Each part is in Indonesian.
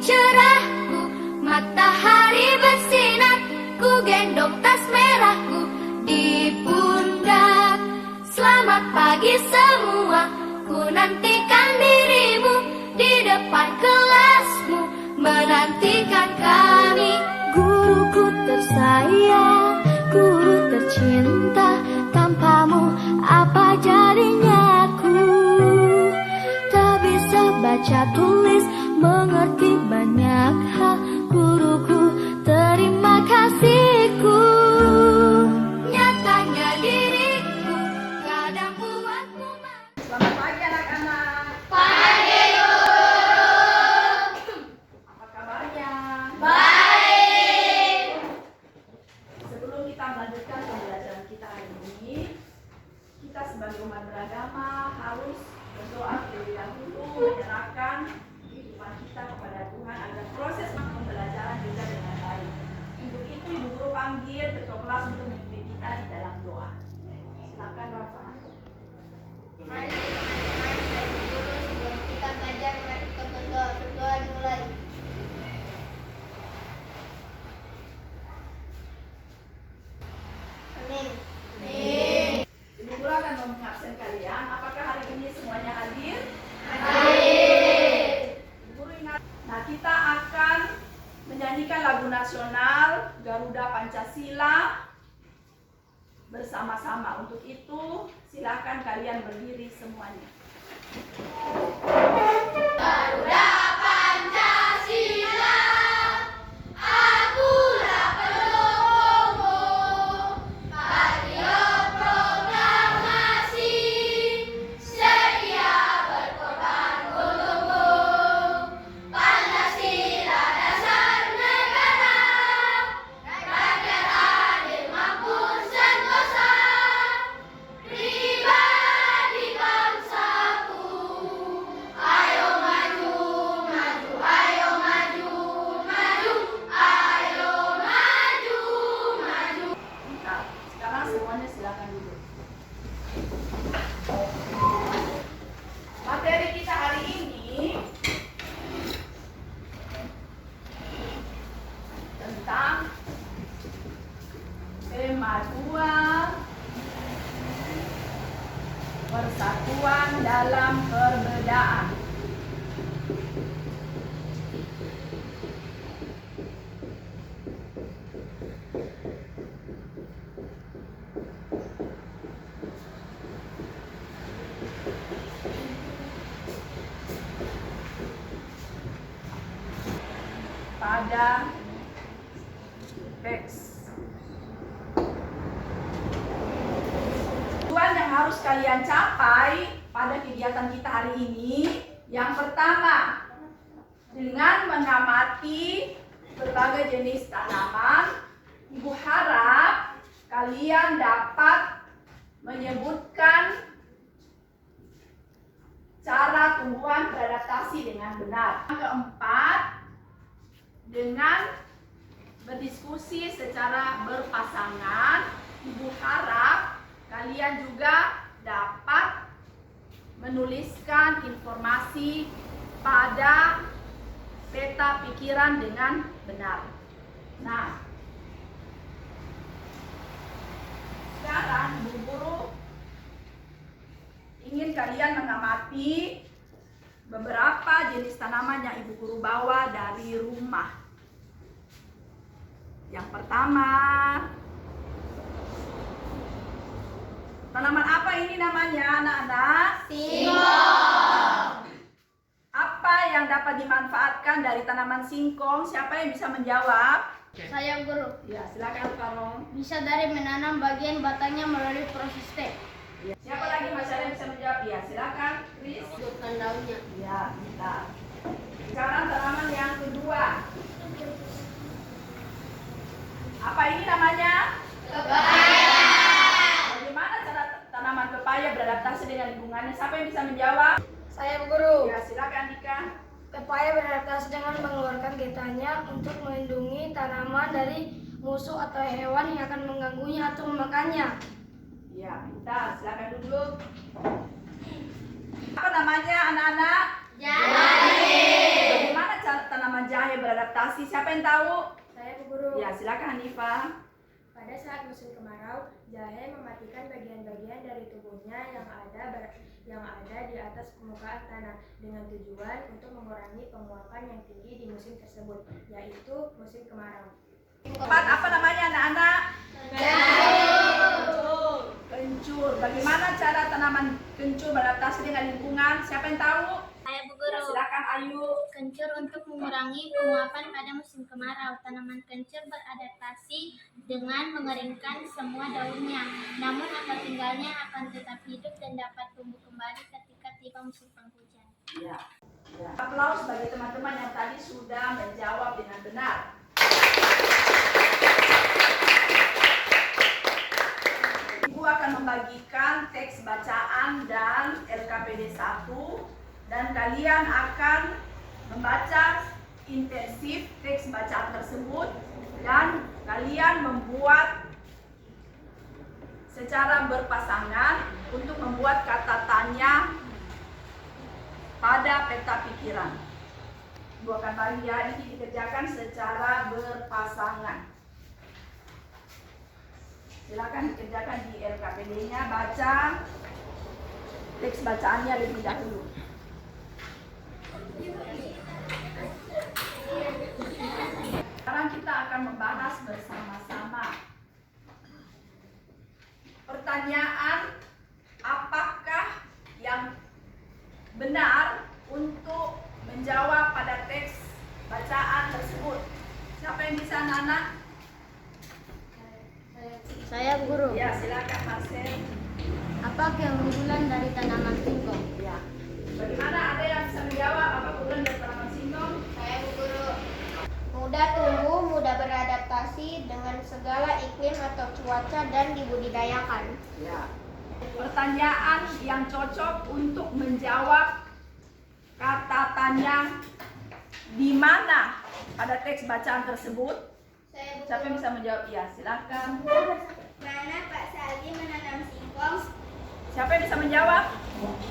cerahku, matahari bersinar, ku gendong tas merahku di pundak. Selamat pagi semua, ku nantikan dirimu di depan kelasmu, menantikan kami. Guruku tersayang, guru tercinta, tanpamu apa jadinya aku? Tak bisa baca tulis, mengerti banyak hal. Guruku, terima kasihku. Nyatanya diriku kadang buatmu malu. Selamat pagi anak-anak. Pagi guru. Apa kabarnya? Baik. Sebelum kita melanjutkan pembelajaran kita hari ini, kita sebagai umat beragama harus berdoa terlebih dahulu, menyerahkan kehidupan kita kepada Tuhan agar proses pembelajaran juga dengan baik. Untuk itu Ibu Guru panggil ketua kelas untuk memimpin kita di dalam doa. Silakan Rafa. Mari guru, sebelum kita belajar, mari kita berdoa. Berdoa dimulai. Amin. Ibu Guru akan mengabsen kalian. Apakah hari ini semuanya hadir? Hadir. Ibu Guru ingat. Nah, kita akan menyanyikan lagu nasional Garuda Pancasila bersama-sama. Untuk itu, silakan kalian berdiri semuanya. Garuda Pancasila, akulah pendukungmu. Patriot proklamasi, sedia berkorban untukmu. Pancasila dasar negara, rakyat adil mampu sentosa, pribadi bangsaku. Ayo maju, maju, ayo maju, maju, ayo maju, maju. Nah, sekarang semuanya silakan duduk. Materi kita hari ini tentang tema 2, persatuan dalam perbedaan. Pada teks tujuan yang harus kalian capai pada kegiatan kita hari ini, yang pertama, dengan mengamati berbagai jenis tanaman, Ibu harap kalian dapat menyebutkan cara tumbuhan beradaptasi dengan benar. Yang keempat, dengan berdiskusi secara berpasangan, Ibu harap kalian juga dapat menuliskan informasi pada peta pikiran dengan benar. Nah, sekarang Ibu Guru ingin kalian mengamati beberapa jenis tanaman yang Ibu Guru bawa dari rumah. Yang pertama, tanaman apa ini namanya anak-anak? Singkong. Apa yang dapat dimanfaatkan dari tanaman singkong? Siapa yang bisa menjawab? Saya guru. Ya, silakan Karong. Bisa dari menanam bagian batangnya melalui proses stek. Ya. Siapa lagi masyarakat yang bisa menjawab? Ya, silakan Chris. Hidupkan daunnya. Ya, kita. Sekarang tanaman yang kedua. Apa ini namanya? Pepaya. Bagaimana cara tanaman pepaya beradaptasi dengan lingkungannya? Siapa yang bisa menjawab? Saya guru. Ya, silakan Dika. Pepaya beradaptasi dengan mengeluarkan getahnya untuk melindungi tanaman dari musuh atau hewan yang akan mengganggunya atau memakannya. Ya, kita silakan duduk. Apa namanya anak-anak? Jadi. Bagaimana cara tanaman beradaptasi. Siapa yang tahu? Saya Bu Guru. Ya, silakan Hanifah. Pada saat musim kemarau, jahe mematikan bagian-bagian dari tubuhnya yang ada di atas permukaan tanah dengan tujuan untuk mengurangi penguapan yang tinggi di musim tersebut, yaitu musim kemarau. Tempat apa namanya anak-anak? Kencur. Kencur. Bagaimana cara tanaman kencur beradaptasi dengan lingkungan? Siapa yang tahu? Saya Bu Ya, Guru. silakan Ayu. Kencur untuk mengurangi penguapan pada musim kemarau. Tanaman kencur beradaptasi dengan mengeringkan semua daunnya. Namun akar tinggalnya akan tetap hidup dan dapat tumbuh kembali ketika tiba musim penghujan. Ya. Aplaus bagi teman-teman yang tadi sudah menjawab dengan benar. Ibu akan membagikan teks bacaan dan LKPD 1 dan kalian akan membaca intensif teks bacaan tersebut dan kalian membuat secara berpasangan untuk membuat kata tanya pada peta pikiran. Ibu akan bagi ya, ini dikerjakan secara berpasangan. Silakan dikerjakan di LKPD-nya, baca teks bacaannya lebih dahulu. Sekarang kita akan membahas bersama-sama pertanyaan apakah yang benar untuk menjawab pada teks bacaan tersebut. Siapa yang bisa anak-anak? Saya Bu Guru. Ya, silakan Marcel. Apa keunggulan dari tanaman singkong? Ya. Bagaimana ada yang bisa menjawab apa keunggulan dari tanaman singkong? Saya Bu Guru. Mudah tumbuh, mudah beradaptasi dengan segala iklim atau cuaca dan dibudidayakan. Ya. Pertanyaan yang cocok untuk menjawab kata tanya di mana pada teks bacaan tersebut. Saya Bu Siapa yang Guru. bisa menjawab? Ya, silakan. Mana Pak Saldi menanam singkong? Siapa yang bisa menjawab?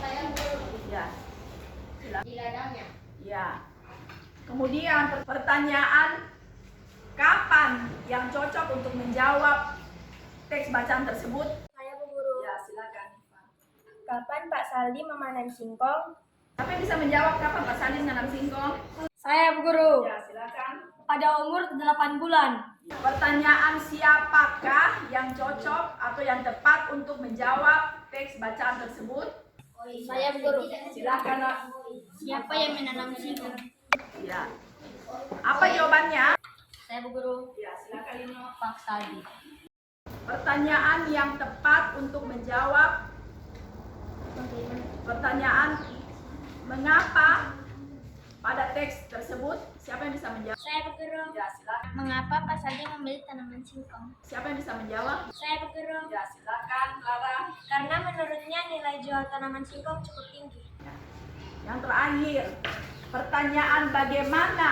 Saya Bu Guru. Ya. Silakan. Di ladangnya. Ya. Kemudian pertanyaan kapan yang cocok untuk menjawab teks bacaan tersebut? Saya Bu Guru. Ya, silakan. Kapan Pak Saldi memanen singkong? Siapa yang bisa menjawab kapan Pak Saldi menanam singkong? Saya Bu Guru. Ya, silakan. Pada umur 8 bulan. Pertanyaan siapakah yang cocok atau yang tepat untuk menjawab teks bacaan tersebut? Saya Bu Guru. Silakan, Nak. Siapa yang menanam singkong? Ya. Apa jawabannya? Saya Bu Guru. Ya, silakan Lino. Pak Saldi. Pertanyaan yang tepat untuk menjawab pertanyaan mengapa pada teks tersebut. Siapa yang bisa menjawab? Saya Bu Guru. Ya, silakan. Mengapa Pak Saldi memilih tanaman singkong? Siapa yang bisa menjawab? Saya Bu Guru. Ya, silakan Clara. Karena menurutnya nilai jual tanaman singkong cukup tinggi. Ya. Yang terakhir, pertanyaan bagaimana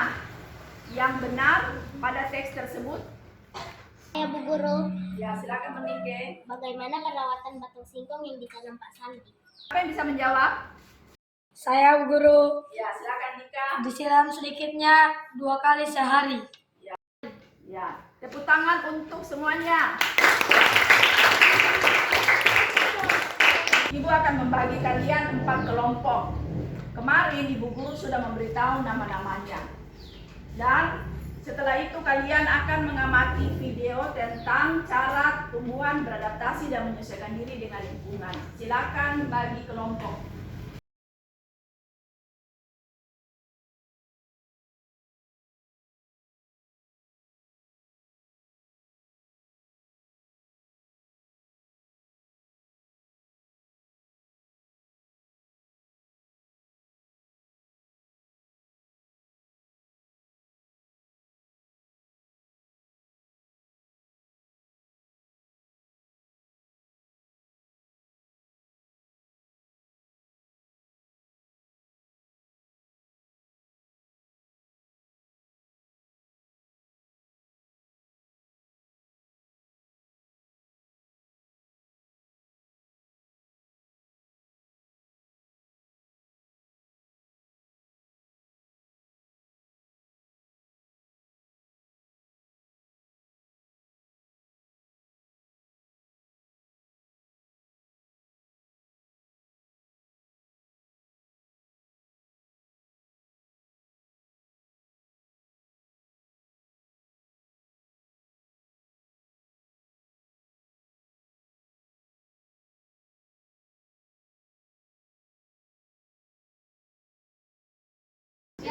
yang benar pada teks tersebut? Saya Bu Guru. Ya, silakan Menike. Bagaimana perawatan batang singkong yang ditanam Pak Saldi? Siapa yang bisa menjawab? Saya Bu Guru. Ya, silakan Dika. Disiram sedikitnya 2 kali sehari. Ya, tepuk tangan untuk semuanya. Ibu akan membagi kalian 4 kelompok. Kemarin Ibu Guru sudah memberitahu nama-namanya. Dan setelah itu kalian akan mengamati video tentang cara tumbuhan beradaptasi dan menyesuaikan diri dengan lingkungan. Silakan bagi kelompok.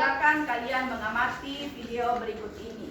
Silakan kalian mengamati video berikut ini.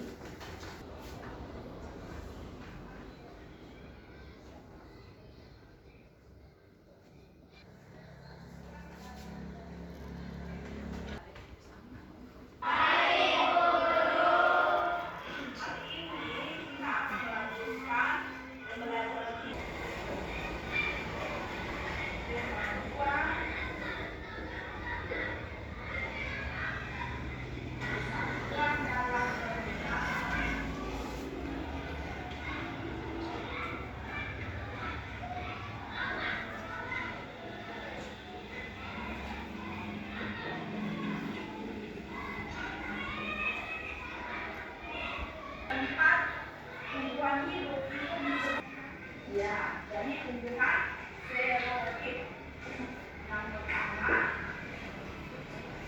Tumbuhan hidup itu ya, jadi tumbuhan xerofit. Yang pertama,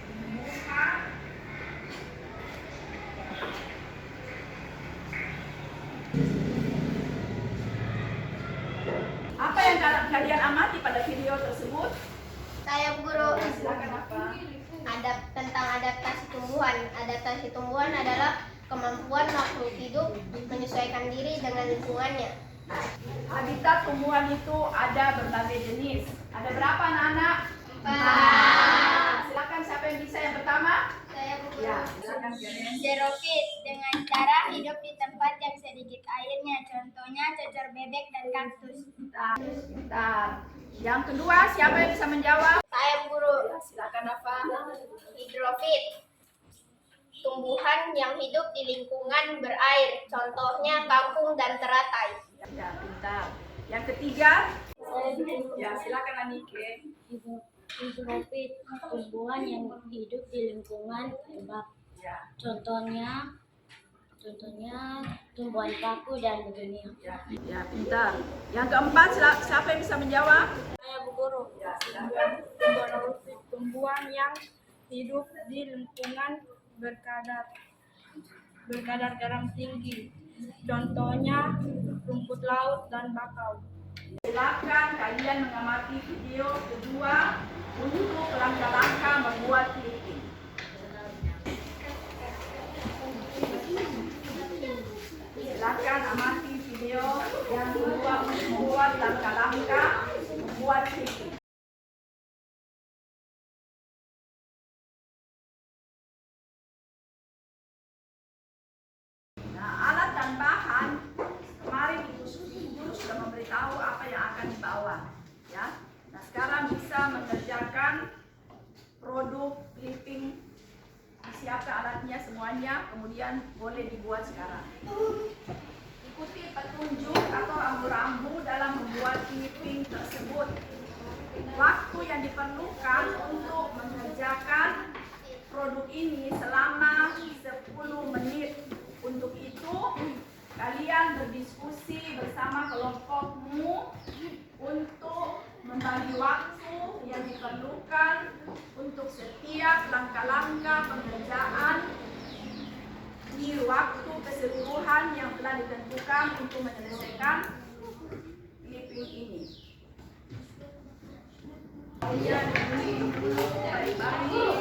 tumbuhan apa yang kalian amati pada video tersebut? Saya guru. Silakan apa? Tentang adaptasi tumbuhan. Adaptasi tumbuhan adalah kemampuan makhluk hidup menyesuaikan diri dengan lingkungannya. Habitat tumbuhan itu ada berbagai jenis. Ada berapa anak-anak? 4. Silakan, siapa yang bisa yang pertama? Saya guru. Ya, silakan kalian. Xerofit dengan cara hidup di tempat yang sedikit airnya, contohnya cocor bebek dan kaktus. Bentar. Yang kedua, siapa yang bisa menjawab? Saya guru. Ya, silakan apa? Hidrofit, tumbuhan yang hidup di lingkungan berair, contohnya kangkung dan teratai. Ya, pintar. Yang ketiga? Saya guru. Ya, silakan Anike. Hidrofit, tumbuhan yang hidup di lingkungan lembab, Ya, contohnya tumbuhan paku dan begonia. ya, pintar. Yang keempat, siapa yang bisa menjawab? Saya Bu Guru. Ya, silakan. Tumbuhan yang hidup di lingkungan berkadar garam tinggi, contohnya rumput laut dan bakau. Silakan kalian mengamati video kedua untuk langkah-langkah membuat clipping. Silakan amati video yang kedua untuk membuat langkah-langkah membuat clipping. Nah, alat dan bahan kemarin Ibu Guru sudah memberitahu apa yang akan dibawa, ya. Nah, sekarang bisa mengerjakan produk clipping, disiapkan alatnya semuanya, kemudian boleh dibuat sekarang. Ikuti petunjuk atau rambu-rambu dalam membuat clipping tersebut. Waktu yang diperlukan untuk mengerjakan produk ini selama 10 menit. Untuk itu, kalian berdiskusi bersama kelompokmu untuk membagi waktu yang diperlukan untuk setiap langkah-langkah pengerjaan di waktu keseluruhan yang telah ditentukan untuk menyelesaikan clipping ini. Kalian baik-baik.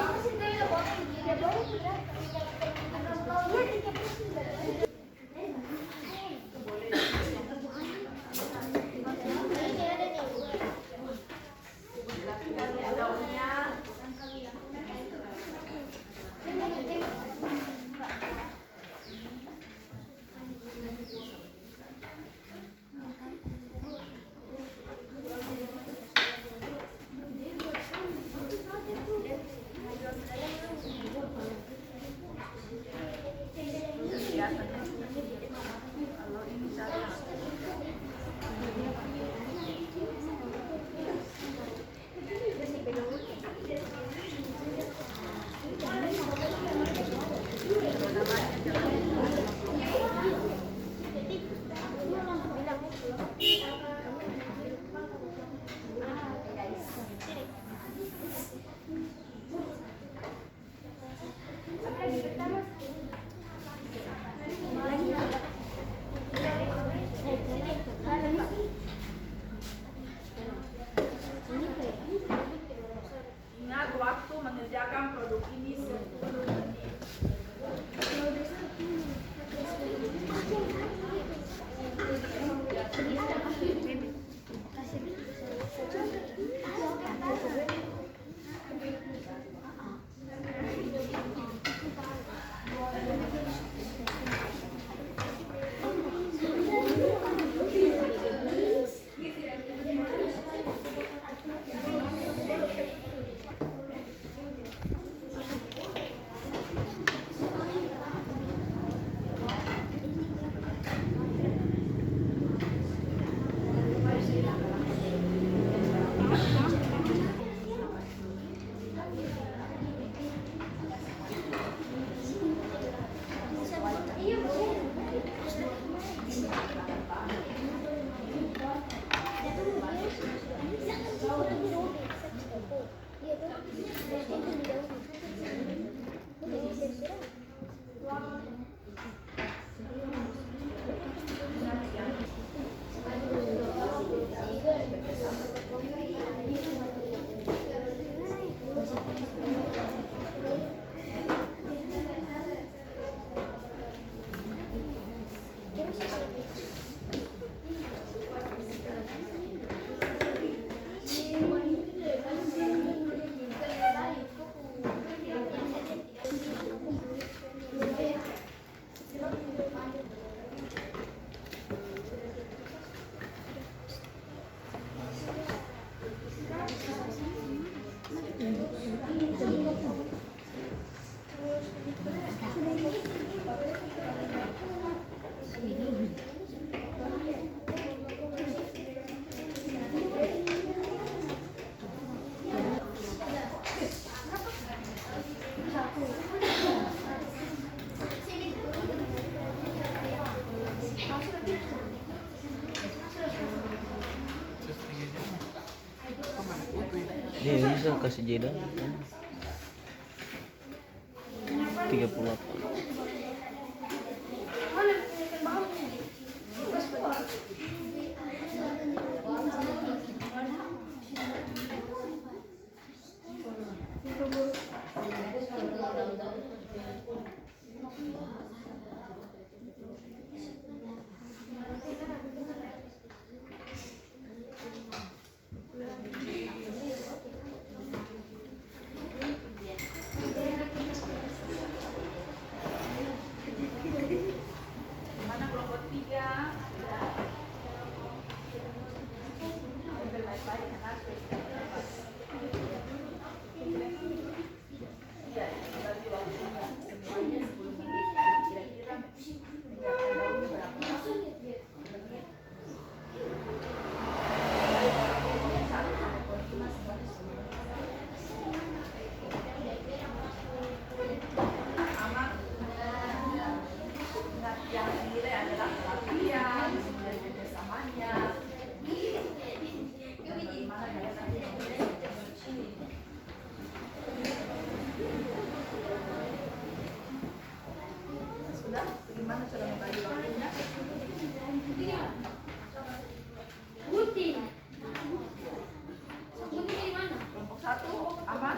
Ingat waktu mengerjakan produk ini 10 Ini bisa kasih jeda 38. Mana kelompok 3? Ambil baik-baik anak. Iya, bagi waktunya semuanya 10 menit. Kira-kira meninggalkan daunnya berapa? Amat yang dinilai adalah kerapian, kemudian kerjasamanya. Bagaimana daya tarik ini? Sudah? Bagaimana cara membagi waktunya? Kelompok 1, aman?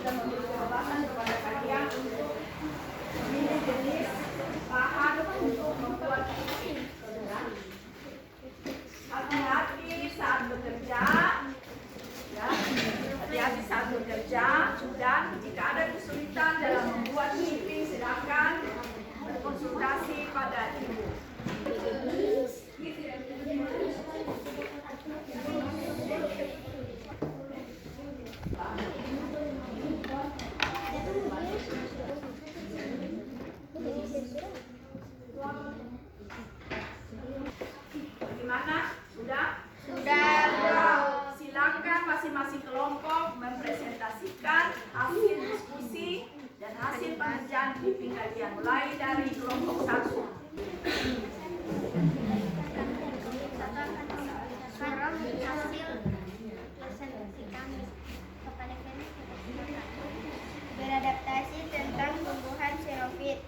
Sudah memberi jawaban kepada kalian untuk memilih jenis bahan untuk membuat kepiting. Hati-hati saat bekerja, ya. Hati-hati saat bekerja. Dan jika ada kesulitan dalam membuat kepiting, silakan berkonsultasi pada ibu. Bagaimana? Sudah? Sudah. Silakan masing-masing kelompok mempresentasikan hasil diskusi dan hasil pengerjaan kepiting kalian, mulai dari kelompok 1. Hasil presentasi kami kepada kami beradaptasi tentang tumbuhan xerophyt.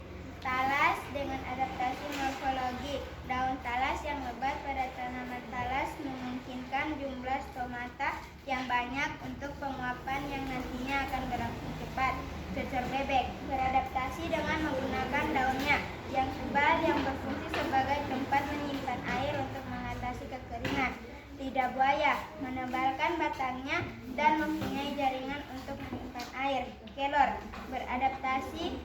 Talas dengan adaptasi morfologi. Daun talas yang lebat pada tanaman talas memungkinkan jumlah stomata yang banyak untuk penguapan yang nantinya akan berakhir. Cocor bebek beradaptasi dengan menggunakan daunnya yang tebal yang berfungsi sebagai tempat menyimpan air untuk mengatasi kekeringan. Lidah buaya menebalkan batangnya dan mempunyai jaringan untuk menyimpan air. Kelor beradaptasi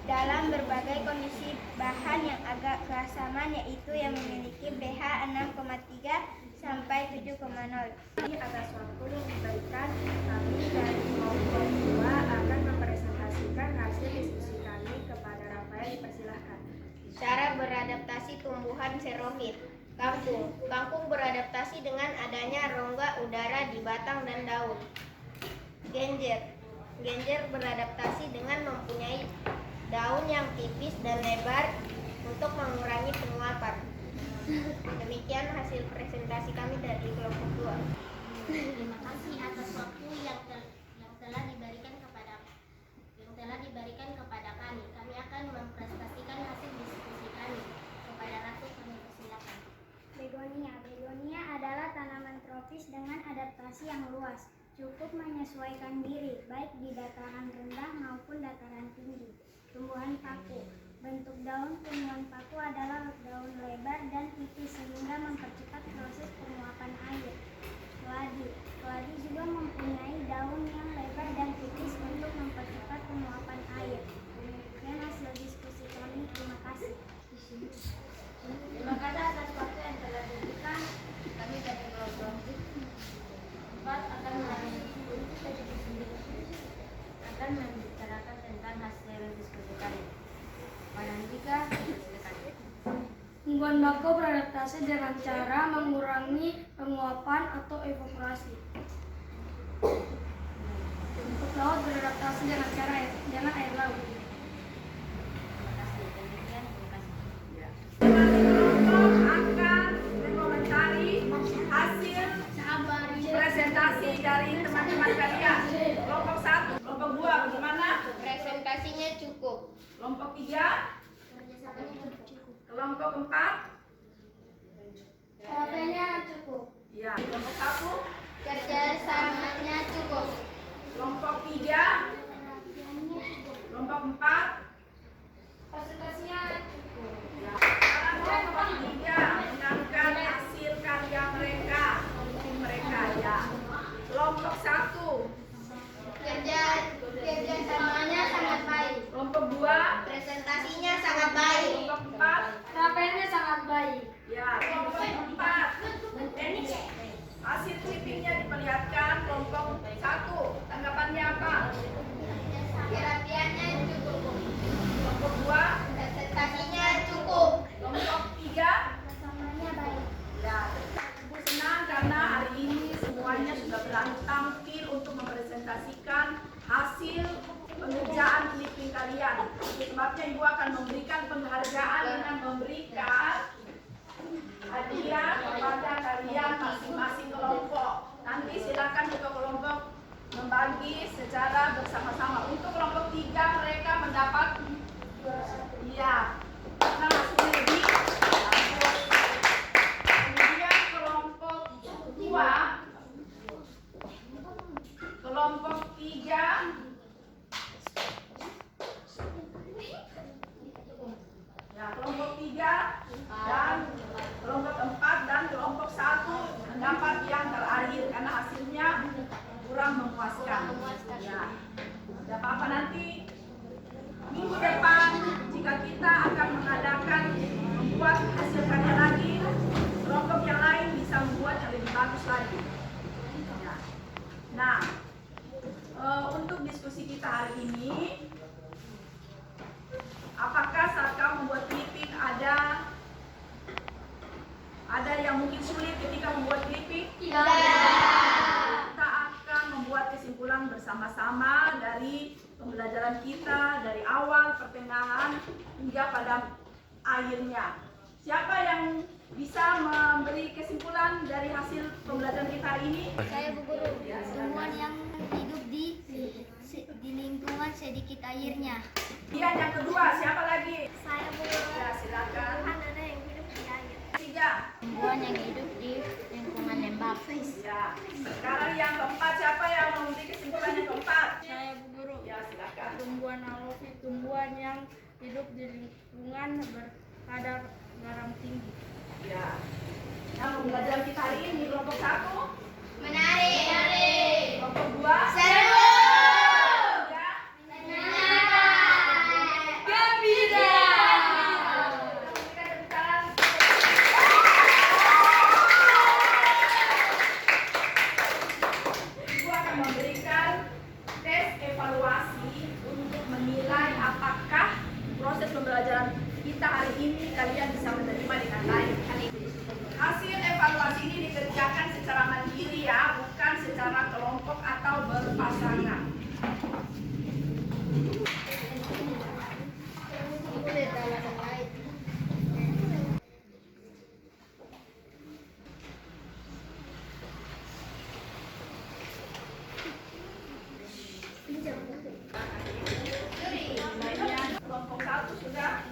dalam berbagai kondisi bahan yang agak keasaman, yaitu yang memiliki pH 6,3 sampai 7,0. Atas waktu yang diberikan, kami dari kelompok 2 akan mempresentasikan hasil diskusi kami kepada Rafael. Dipersilahkan. Cara beradaptasi tumbuhan xerophit. Kangkung. Kangkung beradaptasi dengan adanya rongga udara di batang dan daun. Genjer. Genjer beradaptasi dengan mempunyai daun yang tipis dan lebar untuk mengurangi penguapan. Demikian hasil presentasi kami dari kelompok 2. Terima kasih atas waktu yang telah diberikan kepada kami. Kami akan mempresentasikan hasil diskusi kami. Kepada Ratu kami persilakan. Begonia. Begonia adalah tanaman tropis dengan adaptasi yang luas, cukup menyesuaikan diri baik di dataran rendah maupun dataran tinggi. Tumbuhan paku. Bentuk daun tumbuhan paku adalah daun lebar dan tipis sehingga mempercepat proses penguapan air. Keladi. Keladi juga mempunyai daun yang lebar dan tipis untuk mempercepat penguapan air. Demikian hasil diskusi kami. Terima kasih. Terima kasih atas waktu yang telah diberikan. Kami dari kelompok 4 akan membicarakan tentang hasil diskusi kami. Panandika, silakan. Tumbuhan bako beradaptasi dengan cara mengurangi penguapan atau evaporasi. Rumput laut beradaptasi dengan air laut. Terima kasih. Demikian, terima kasih. Kelompok akan mengomentari hasil presentasi dari teman-teman kalian. Kelompok 1, kelompok 2 bagaimana? Presentasinya cukup. Kelompok 3, kelompok 4, Terapinya cukup. ya. Kelompok 1, Kerjasamanya cukup. kelompok 3, kelompok 4, Presentasinya cukup. ya. Sekarang kelompok 3 menangkan hasil karya mereka, tim mereka ya. Kelompok 1, Kerjasamanya sangat baik. kelompok 2, Presentasinya sangat baik. kelompok 4, Terapinya sangat baik. ya. Kelompok 4, hasil clippingnya diperlihatkan. Kelompok 1, tanggapannya apa? Terapiannya cukup. Kelompok 2, Presentasinya cukup. kelompok 3, Kesamannya baik. ya. Ibu senang karena hari ini semuanya sudah berani tampil untuk mempresentasikan hasil pengerjaan clipping kalian. Sebabnya Ibu akan memberikan penghargaan dengan memberikan hadiah kepada kalian masing-masing kelompok. Nanti silakan ke kelompok membagi secara bersama-sama. Untuk kelompok 3 mereka mendapat karena hasilnya lebih bagus. Kemudian kelompok 2, kelompok 3, kelompok 3 dan kelompok 4 dan kelompok 1 mendapat yang terakhir karena hasilnya kurang memuaskan. Ya. Tidak apa-apa, nanti minggu depan jika kita akan mengadakan membuat hasil karya lagi, kelompok yang lain bisa membuat yang lebih bagus lagi. Ya. Nah, untuk diskusi kita hari ini, apakah saat kamu membuat clipping ada yang mungkin sulit ketika membuat clipping? Tidak. Kita akan membuat kesimpulan bersama-sama dari pembelajaran kita dari awal, pertengahan hingga pada akhirnya. Siapa yang bisa memberi kesimpulan dari hasil pembelajaran kita hari ini? Saya Bu Guru. Tumbuhan yang hidup di lingkungan sedikit airnya. Kemudian yang kedua, siapa lagi? Saya Bu Guru. Ya, silakan. Ada yang hidup di air. 3. Tumbuhan yang hidup di lingkungan lembab. Ya. Sekarang yang keempat, siapa yang memberi kesimpulan yang keempat? Saya Bu Guru. Ya, silakan. tumbuhan alofi, tumbuhan yang hidup di lingkungan berkadar garam tinggi. Ya. Nah, pembelajaran kita hari ini kelompok 1 Menarik. kelompok 2 Seru. 3 Gembira. kita berbicara. Ibu akan memberikan tes evaluasi untuk menilai apakah proses pembelajaran kita hari ini kalian bisa menerima dengan baik. Hasil evaluasi ini dikerjakan secara mandiri ya, bukan secara kelompok atau berpasangan. Nilainya kelompok 1 sudah.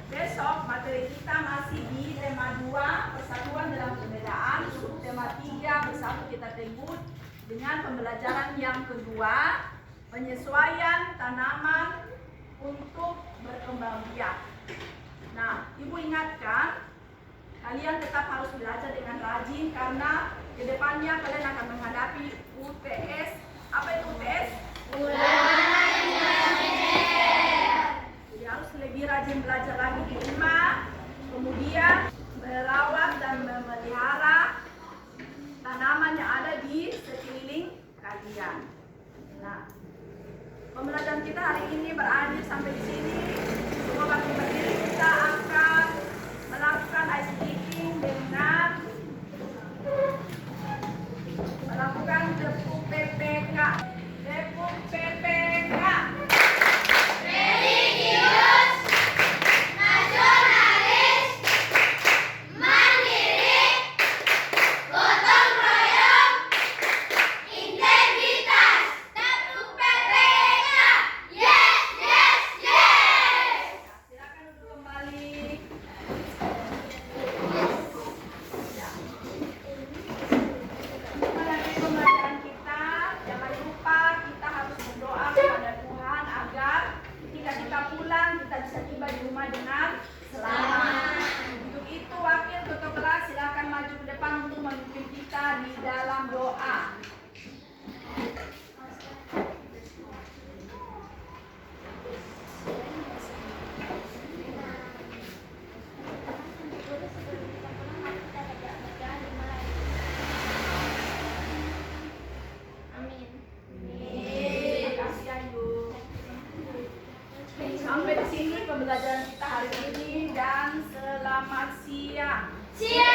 Besok materi kita masih di tema 2, persatuan dalam perbedaan. Tema 3 bersatu kita tegut dengan pembelajaran yang kedua, penyesuaian tanaman untuk berkembang biak. Nah, Ibu ingatkan, kalian tetap harus belajar dengan rajin karena kedepannya kalian akan menghadapi UTS. Apa itu UTS? Jadi harus lebih rajin belajar lagi di rumah, kemudian merawat dan memelihara tanaman yang ada di sekeliling kalian. Nah, pembelajaran kita hari ini berakhir sampai di sini. Semua bagi berdiri kita akan melakukan ice breaking dengan melakukan tepuk PPK. Tepuk PPK. Religius, nasionalis, mandiri, gotong royong, integritas. Tepuk PPK. Yes, yes, yes. Silakan duduk kembali. Mengenai pembelajaran kita, jangan lupa kita harus berdoa kepada Tuhan agar ketika kita pulang kita bisa tiba di rumah dengan selamat. Untuk itu wakil ketua kelas silakan maju ke depan untuk memimpin kita di dalam doa. Amin. Terima kasih Ayu. Sampai di sini pembelajaran kita hari ini dan selamat siang. Siap.